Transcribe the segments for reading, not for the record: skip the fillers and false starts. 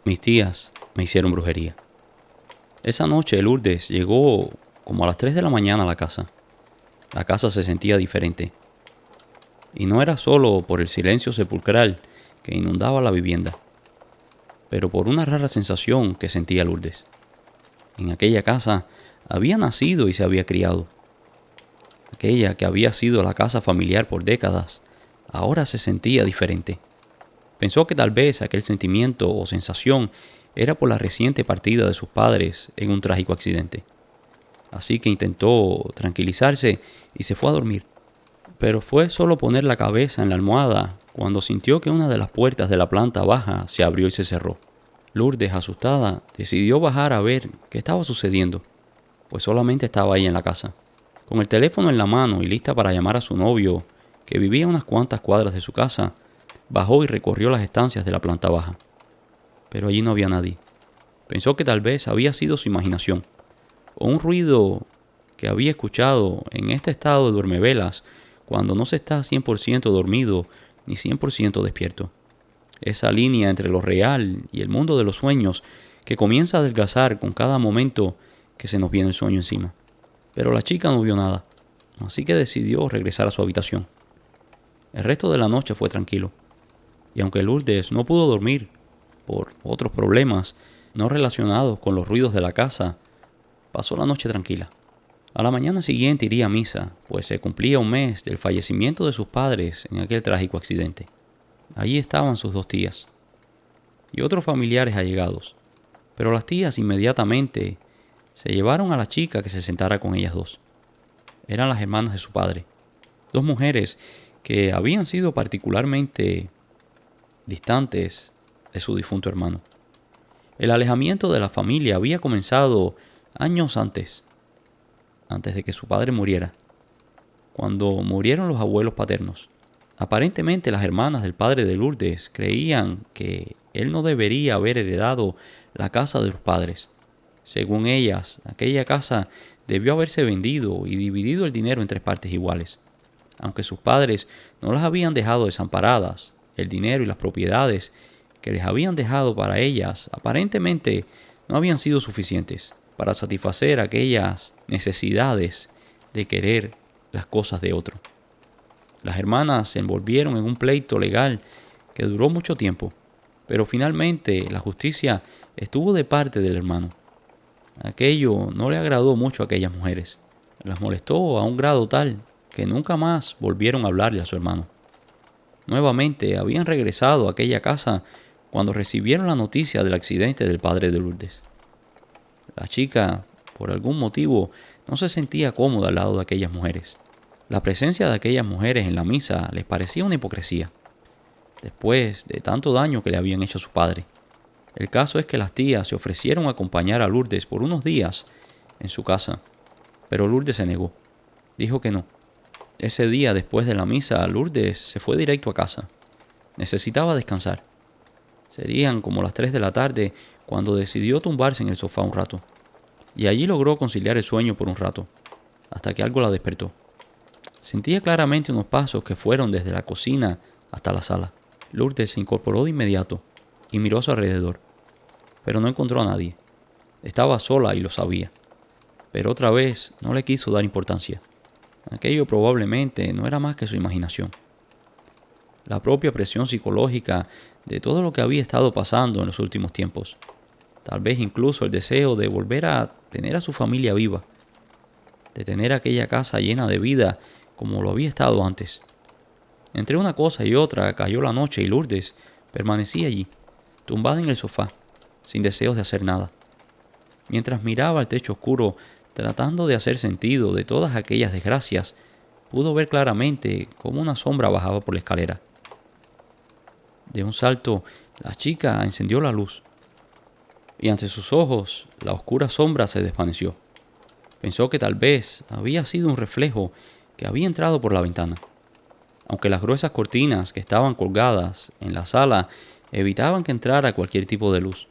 Mis tías me hicieron brujería. Esa noche Lourdes llegó como a las 3 de la mañana a la casa. La casa se sentía diferente. Y no era solo por el silencio sepulcral que inundaba la vivienda, pero por una rara sensación que sentía Lourdes. En aquella casa había nacido y se había criado. Aquella que había sido la casa familiar por décadas, ahora se sentía diferente. Pensó que tal vez aquel sentimiento o sensación era por la reciente partida de sus padres en un trágico accidente. Así que intentó tranquilizarse y se fue a dormir. Pero fue solo poner la cabeza en la almohada cuando sintió que una de las puertas de la planta baja se abrió y se cerró. Lourdes, asustada, decidió bajar a ver qué estaba sucediendo, pues solamente estaba ahí en la casa. Con el teléfono en la mano y lista para llamar a su novio, que vivía a unas cuantas cuadras de su casa, bajó y recorrió las estancias de la planta baja. Pero allí no había nadie. Pensó que tal vez había sido su imaginación, o un ruido que había escuchado en este estado de duermevelas cuando no se está 100% dormido ni 100% despierto. Esa línea entre lo real y el mundo de los sueños que comienza a adelgazar con cada momento que se nos viene el sueño encima. Pero la chica no vio nada, así que decidió regresar a su habitación. El resto de la noche fue tranquilo, y aunque Lourdes no pudo dormir por otros problemas no relacionados con los ruidos de la casa, pasó la noche tranquila. A la mañana siguiente iría a misa, pues se cumplía un mes del fallecimiento de sus padres en aquel trágico accidente. Allí estaban sus dos tías y otros familiares allegados, pero las tías inmediatamente se llevaron a la chica que se sentara con ellas dos. Eran las hermanas de su padre, dos mujeres que habían sido particularmente distantes de su difunto hermano. El alejamiento de la familia había comenzado años antes de que su padre muriera, cuando murieron los abuelos paternos. Aparentemente las hermanas del padre de Lourdes creían que él no debería haber heredado la casa de los padres. Según ellas, aquella casa debió haberse vendido y dividido el dinero en tres partes iguales. Aunque sus padres no las habían dejado desamparadas, el dinero y las propiedades que les habían dejado para ellas aparentemente no habían sido suficientes para satisfacer aquellas necesidades de querer las cosas de otro. Las hermanas se envolvieron en un pleito legal que duró mucho tiempo, pero finalmente la justicia estuvo de parte del hermano. Aquello no le agradó mucho a aquellas mujeres. Las molestó a un grado tal que nunca más volvieron a hablarle a su hermano. Nuevamente habían regresado a aquella casa cuando recibieron la noticia del accidente del padre de Lourdes. La chica, por algún motivo, no se sentía cómoda al lado de aquellas mujeres. La presencia de aquellas mujeres en la misa les parecía una hipocresía, después de tanto daño que le habían hecho a su padre. El caso es que las tías se ofrecieron a acompañar a Lourdes por unos días en su casa, pero Lourdes se negó. Dijo que no. Ese día, después de la misa, Lourdes se fue directo a casa. Necesitaba descansar. Serían como las 3 de la tarde cuando decidió tumbarse en el sofá un rato. Y allí logró conciliar el sueño por un rato, hasta que algo la despertó. Sentía claramente unos pasos que fueron desde la cocina hasta la sala. Lourdes se incorporó de inmediato y miró a su alrededor, pero no encontró a nadie. Estaba sola y lo sabía, pero otra vez no le quiso dar importancia. Aquello probablemente no era más que su imaginación. La propia presión psicológica de todo lo que había estado pasando en los últimos tiempos. Tal vez incluso el deseo de volver a tener a su familia viva, de tener aquella casa llena de vida como lo había estado antes. Entre una cosa y otra cayó la noche y Lourdes permanecía allí, tumbada en el sofá, sin deseos de hacer nada. Mientras miraba al techo oscuro, tratando de hacer sentido de todas aquellas desgracias, pudo ver claramente cómo una sombra bajaba por la escalera. De un salto, la chica encendió la luz, y ante sus ojos la oscura sombra se desvaneció. Pensó que tal vez había sido un reflejo que había entrado por la ventana, aunque las gruesas cortinas que estaban colgadas en la sala evitaban que entrara cualquier tipo de luz.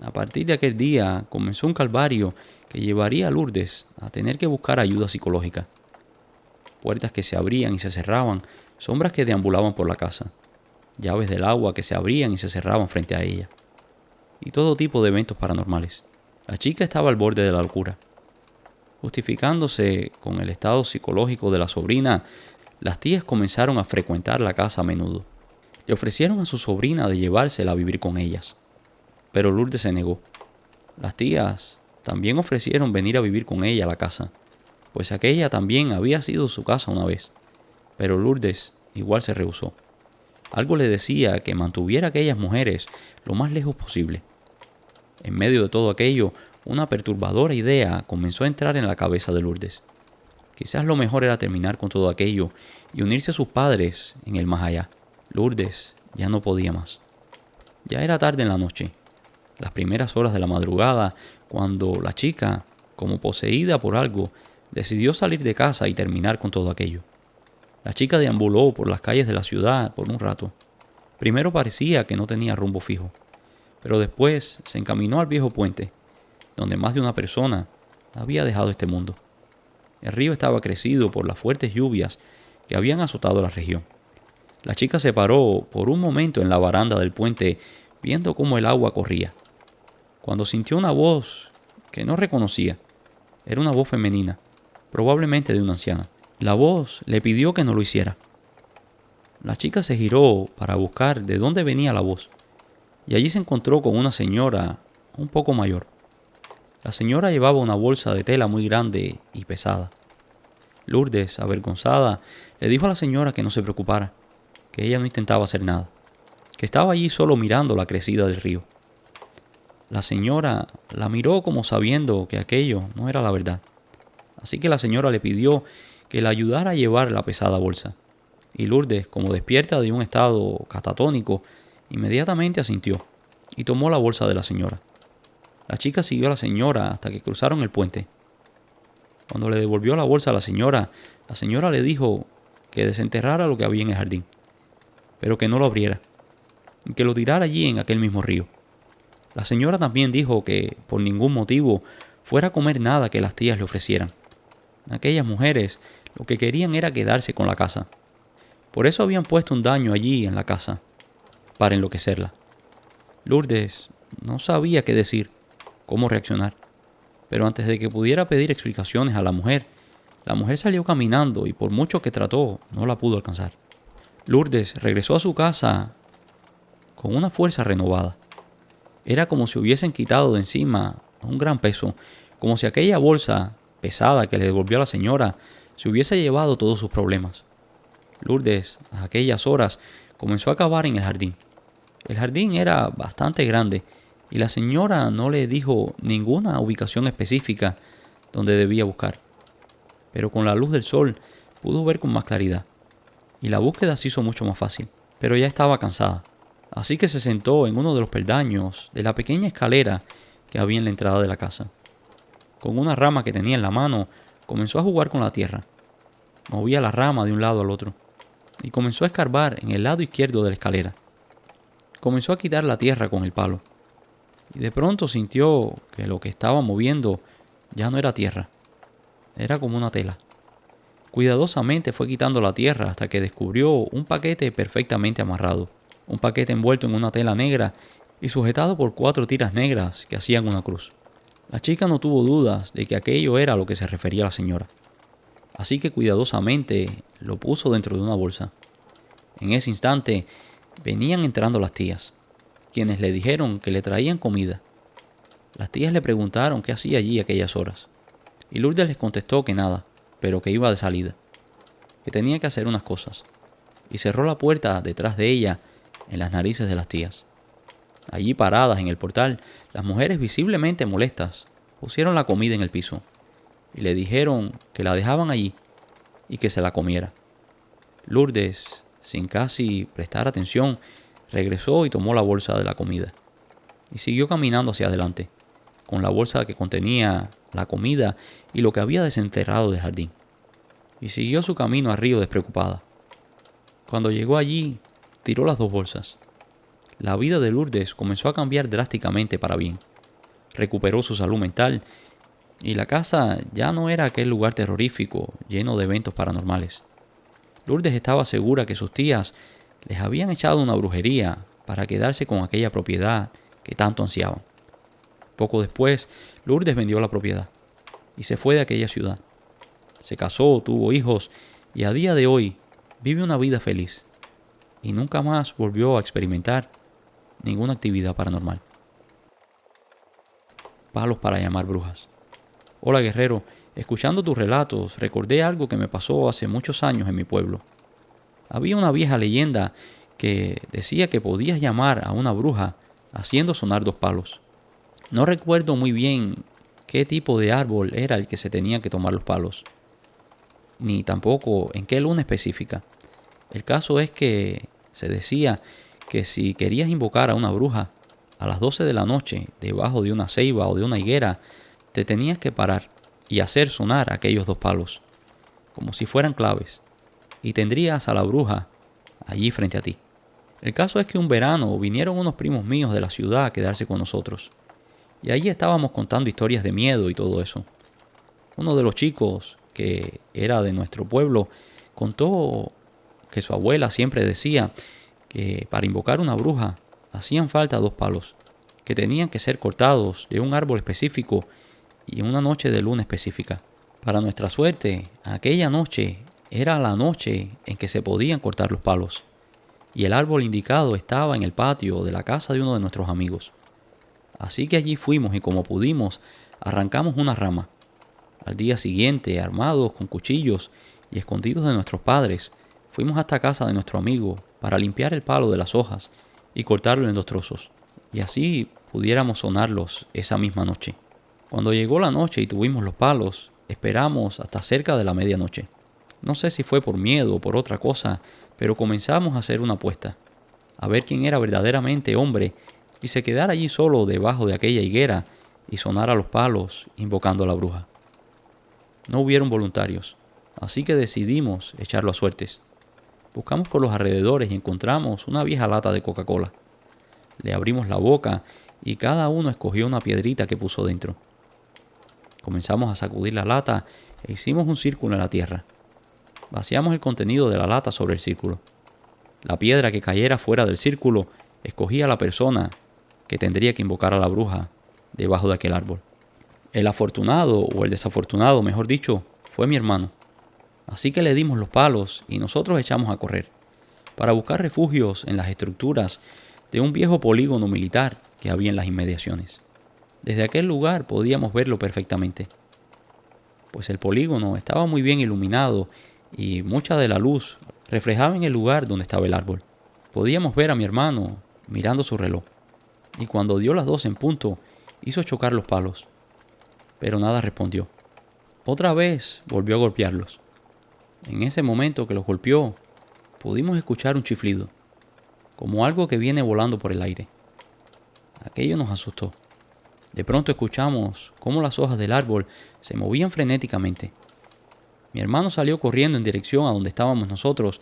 A partir de aquel día comenzó un calvario que llevaría a Lourdes a tener que buscar ayuda psicológica. Puertas que se abrían y se cerraban, sombras que deambulaban por la casa, llaves del agua que se abrían y se cerraban frente a ella. y todo tipo de eventos paranormales. La chica estaba al borde de la locura. Justificándose con el estado psicológico de la sobrina, las tías comenzaron a frecuentar la casa a menudo. Le ofrecieron a su sobrina de llevársela a vivir con ellas, pero Lourdes se negó. Las tías también ofrecieron venir a vivir con ella a la casa, pues aquella también había sido su casa una vez, pero Lourdes igual se rehusó. Algo le decía que mantuviera a aquellas mujeres lo más lejos posible. En medio de todo aquello, una perturbadora idea comenzó a entrar en la cabeza de Lourdes. Quizás lo mejor era terminar con todo aquello y unirse a sus padres en el más allá. Lourdes ya no podía más. Ya era tarde en la noche, las primeras horas de la madrugada, cuando la chica, como poseída por algo, decidió salir de casa y terminar con todo aquello. La chica deambuló por las calles de la ciudad por un rato. Primero parecía que no tenía rumbo fijo, pero después se encaminó al viejo puente, donde más de una persona había dejado este mundo. El río estaba crecido por las fuertes lluvias que habían azotado la región. La chica se paró por un momento en la baranda del puente, viendo cómo el agua corría, cuando sintió una voz que no reconocía. Era una voz femenina, probablemente de una anciana. La voz le pidió que no lo hiciera. La chica se giró para buscar de dónde venía la voz, y allí se encontró con una señora un poco mayor. La señora llevaba una bolsa de tela muy grande y pesada. Lourdes, avergonzada, le dijo a la señora que no se preocupara, que ella no intentaba hacer nada, que estaba allí solo mirando la crecida del río. La señora la miró como sabiendo que aquello no era la verdad. Así que la señora le pidió que la ayudara a llevar la pesada bolsa. Y Lourdes, como despierta de un estado catatónico, inmediatamente asintió y tomó la bolsa de la señora. La chica siguió a la señora hasta que cruzaron el puente. Cuando le devolvió la bolsa a la señora le dijo que desenterrara lo que había en el jardín, pero que no lo abriera, y que lo tirara allí en aquel mismo río. La señora también dijo que por ningún motivo fuera a comer nada que las tías le ofrecieran. Aquellas mujeres lo que querían era quedarse con la casa. Por eso habían puesto un daño allí en la casa, para enloquecerla. Lourdes no sabía qué decir, cómo reaccionar, pero antes de que pudiera pedir explicaciones a la mujer salió caminando y por mucho que trató, no la pudo alcanzar. Lourdes regresó a su casa con una fuerza renovada. Era como si hubiesen quitado de encima un gran peso, como si aquella bolsa pesada que le devolvió a la señora se hubiese llevado todos sus problemas. Lourdes, a aquellas horas, comenzó a cavar en el jardín. El jardín era bastante grande y la señora no le dijo ninguna ubicación específica donde debía buscar. Pero con la luz del sol pudo ver con más claridad y la búsqueda se hizo mucho más fácil. Pero ya estaba cansada, así que se sentó en uno de los peldaños de la pequeña escalera que había en la entrada de la casa. Con una rama que tenía en la mano, comenzó a jugar con la tierra. Movía la rama de un lado al otro y comenzó a escarbar en el lado izquierdo de la escalera. Comenzó a quitar la tierra con el palo y de pronto sintió que lo que estaba moviendo ya no era tierra, era como una tela. Cuidadosamente fue quitando la tierra hasta que descubrió un paquete perfectamente amarrado, un paquete envuelto en una tela negra y sujetado por 4 tiras negras que hacían una cruz. La chica no tuvo dudas de que aquello era a lo que se refería la señora, así que cuidadosamente lo puso dentro de una bolsa. En ese instante venían entrando las tías, quienes le dijeron que le traían comida. Las tías le preguntaron qué hacía allí a aquellas horas, y Lourdes les contestó que nada, pero que iba de salida, que tenía que hacer unas cosas, y cerró la puerta detrás de ella en las narices de las tías. Allí paradas en el portal, las mujeres visiblemente molestas pusieron la comida en el piso y le dijeron que la dejaban allí y que se la comiera. Lourdes, sin casi prestar atención, regresó y tomó la bolsa de la comida y siguió caminando hacia adelante, con la bolsa que contenía la comida y lo que había desenterrado del jardín, y siguió su camino al río despreocupada. Cuando llegó allí, tiró las 2 bolsas. La vida de Lourdes comenzó a cambiar drásticamente para bien. Recuperó su salud mental y la casa ya no era aquel lugar terrorífico lleno de eventos paranormales. Lourdes estaba segura que sus tías les habían echado una brujería para quedarse con aquella propiedad que tanto ansiaban. Poco después, Lourdes vendió la propiedad y se fue de aquella ciudad. Se casó, tuvo hijos y a día de hoy vive una vida feliz y nunca más volvió a experimentar ninguna actividad paranormal. Palos para llamar brujas. Hola guerrero, escuchando tus relatos recordé algo que me pasó hace muchos años en mi pueblo. Había una vieja leyenda que decía que podías llamar a una bruja haciendo sonar 2 palos. No recuerdo muy bien qué tipo de árbol era el que se tenía que tomar los palos, ni tampoco en qué luna específica. El caso es que se decía que si querías invocar a una bruja a las 12 de la noche debajo de una ceiba o de una higuera, te tenías que parar y hacer sonar aquellos 2 palos, como si fueran claves, y tendrías a la bruja allí frente a ti. El caso es que un verano vinieron unos primos míos de la ciudad a quedarse con nosotros, y allí estábamos contando historias de miedo y todo eso. Uno de los chicos, que era de nuestro pueblo, contó que su abuela siempre decía que para invocar una bruja hacían falta 2 palos, que tenían que ser cortados de un árbol específico y en una noche de luna específica. Para nuestra suerte, aquella noche era la noche en que se podían cortar los palos, y el árbol indicado estaba en el patio de la casa de uno de nuestros amigos. Así que allí fuimos y como pudimos, arrancamos una rama. Al día siguiente, armados con cuchillos y escondidos de nuestros padres, fuimos hasta casa de nuestro amigo para limpiar el palo de las hojas y cortarlo en 2 trozos, y así pudiéramos sonarlos esa misma noche. Cuando llegó la noche y tuvimos los palos, esperamos hasta cerca de la medianoche. No sé si fue por miedo o por otra cosa, pero comenzamos a hacer una apuesta, a ver quién era verdaderamente hombre y se quedara allí solo debajo de aquella higuera y sonara los palos invocando a la bruja. No hubieron voluntarios, así que decidimos echarlo a suertes. Buscamos por los alrededores y encontramos una vieja lata de Coca-Cola. Le abrimos la boca y cada uno escogió una piedrita que puso dentro. Comenzamos a sacudir la lata e hicimos un círculo en la tierra. Vaciamos el contenido de la lata sobre el círculo. La piedra que cayera fuera del círculo escogía a la persona que tendría que invocar a la bruja debajo de aquel árbol. El afortunado, o el desafortunado, mejor dicho, fue mi hermano. Así que le dimos los palos y nosotros echamos a correr, para buscar refugios en las estructuras de un viejo polígono militar que había en las inmediaciones. Desde aquel lugar podíamos verlo perfectamente, pues el polígono estaba muy bien iluminado y mucha de la luz reflejaba en el lugar donde estaba el árbol. Podíamos ver a mi hermano mirando su reloj, y cuando dio las 2 en punto, hizo chocar los palos, pero nada respondió. Otra vez volvió a golpearlos. En ese momento que los golpeó, pudimos escuchar un chiflido, como algo que viene volando por el aire. Aquello nos asustó. De pronto escuchamos cómo las hojas del árbol se movían frenéticamente. Mi hermano salió corriendo en dirección a donde estábamos nosotros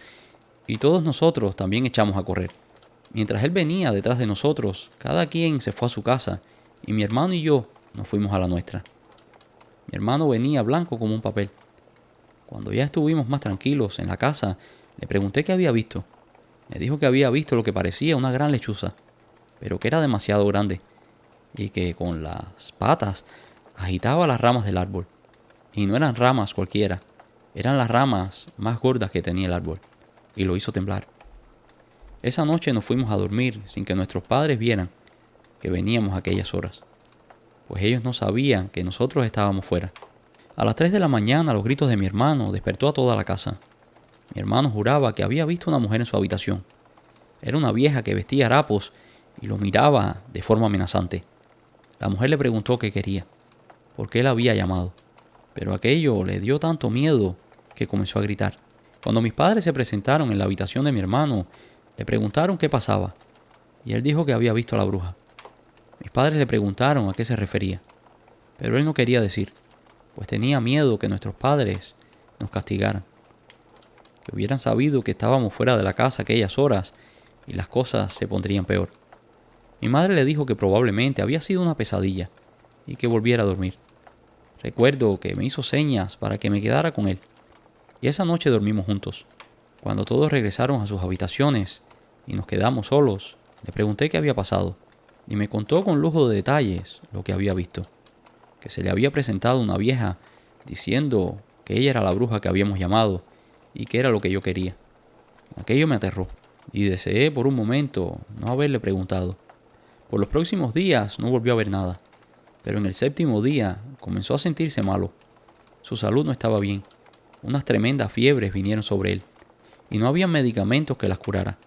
y todos nosotros también echamos a correr. Mientras él venía detrás de nosotros, cada quien se fue a su casa y mi hermano y yo nos fuimos a la nuestra. Mi hermano venía blanco como un papel. Cuando ya estuvimos más tranquilos en la casa, le pregunté qué había visto. Me dijo que había visto lo que parecía una gran lechuza, pero que era demasiado grande y que con las patas agitaba las ramas del árbol. Y no eran ramas cualquiera, eran las ramas más gordas que tenía el árbol, y lo hizo temblar. Esa noche nos fuimos a dormir sin que nuestros padres vieran que veníamos a aquellas horas, pues ellos no sabían que nosotros estábamos fuera. A las 3 de la mañana, los gritos de mi hermano despertó a toda la casa. Mi hermano juraba que había visto una mujer en su habitación. Era una vieja que vestía harapos y lo miraba de forma amenazante. La mujer le preguntó qué quería, por qué la había llamado, pero aquello le dio tanto miedo que comenzó a gritar. Cuando mis padres se presentaron en la habitación de mi hermano, le preguntaron qué pasaba, y él dijo que había visto a la bruja. Mis padres le preguntaron a qué se refería, pero él no quería decir, pues tenía miedo que nuestros padres nos castigaran, que hubieran sabido que estábamos fuera de la casa aquellas horas y las cosas se pondrían peor. Mi madre le dijo que probablemente había sido una pesadilla y que volviera a dormir. Recuerdo que me hizo señas para que me quedara con él, y esa noche dormimos juntos. Cuando todos regresaron a sus habitaciones y nos quedamos solos, le pregunté qué había pasado. y me contó con lujo de detalles lo que había visto. Que se le había presentado una vieja diciendo que ella era la bruja que habíamos llamado y que era lo que yo quería. Aquello me aterró y deseé por un momento no haberle preguntado. Por los próximos días no volvió a ver nada, pero en el séptimo día comenzó a sentirse malo. Su salud no estaba bien. Unas tremendas fiebres vinieron sobre él y no había medicamentos que las curara.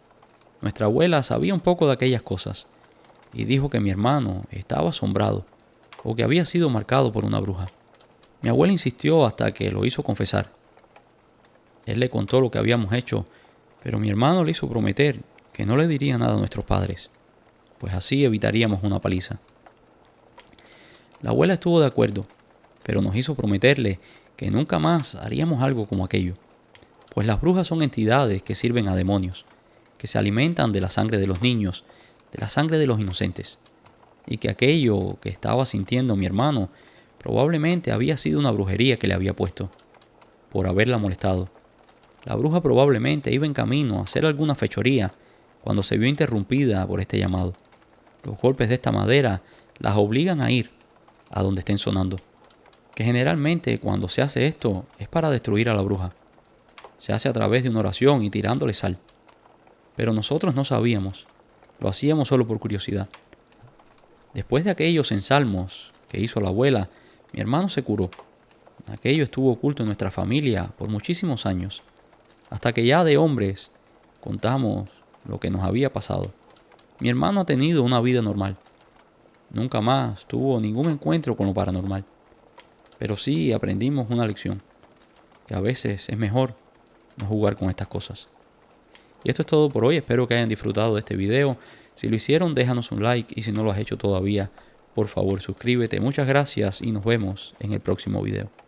Nuestra abuela sabía un poco de aquellas cosas y dijo que mi hermano estaba asombrado o que había sido marcado por una bruja. Mi abuela insistió hasta que lo hizo confesar. Él le contó lo que habíamos hecho, pero mi hermano le hizo prometer que no le diría nada a nuestros padres, pues así evitaríamos una paliza. La abuela estuvo de acuerdo, pero nos hizo prometerle que nunca más haríamos algo como aquello, pues las brujas son entidades que sirven a demonios, que se alimentan de la sangre de los niños, de la sangre de los inocentes, y que aquello que estaba sintiendo mi hermano probablemente había sido una brujería que le había puesto, por haberla molestado. La bruja probablemente iba en camino a hacer alguna fechoría cuando se vio interrumpida por este llamado. Los golpes de esta madera las obligan a ir a donde estén sonando, que generalmente cuando se hace esto es para destruir a la bruja. Se hace a través de una oración y tirándole sal. Pero nosotros no sabíamos, lo hacíamos solo por curiosidad. Después de aquellos ensalmos que hizo la abuela, mi hermano se curó. Aquello estuvo oculto en nuestra familia por muchísimos años, hasta que ya de hombres contamos lo que nos había pasado. Mi hermano ha tenido una vida normal. Nunca más tuvo ningún encuentro con lo paranormal. Pero sí aprendimos una lección, que a veces es mejor no jugar con estas cosas. Y esto es todo por hoy, espero que hayan disfrutado de este video. Si lo hicieron, déjanos un like y si no lo has hecho todavía, por favor suscríbete. Muchas gracias y nos vemos en el próximo video.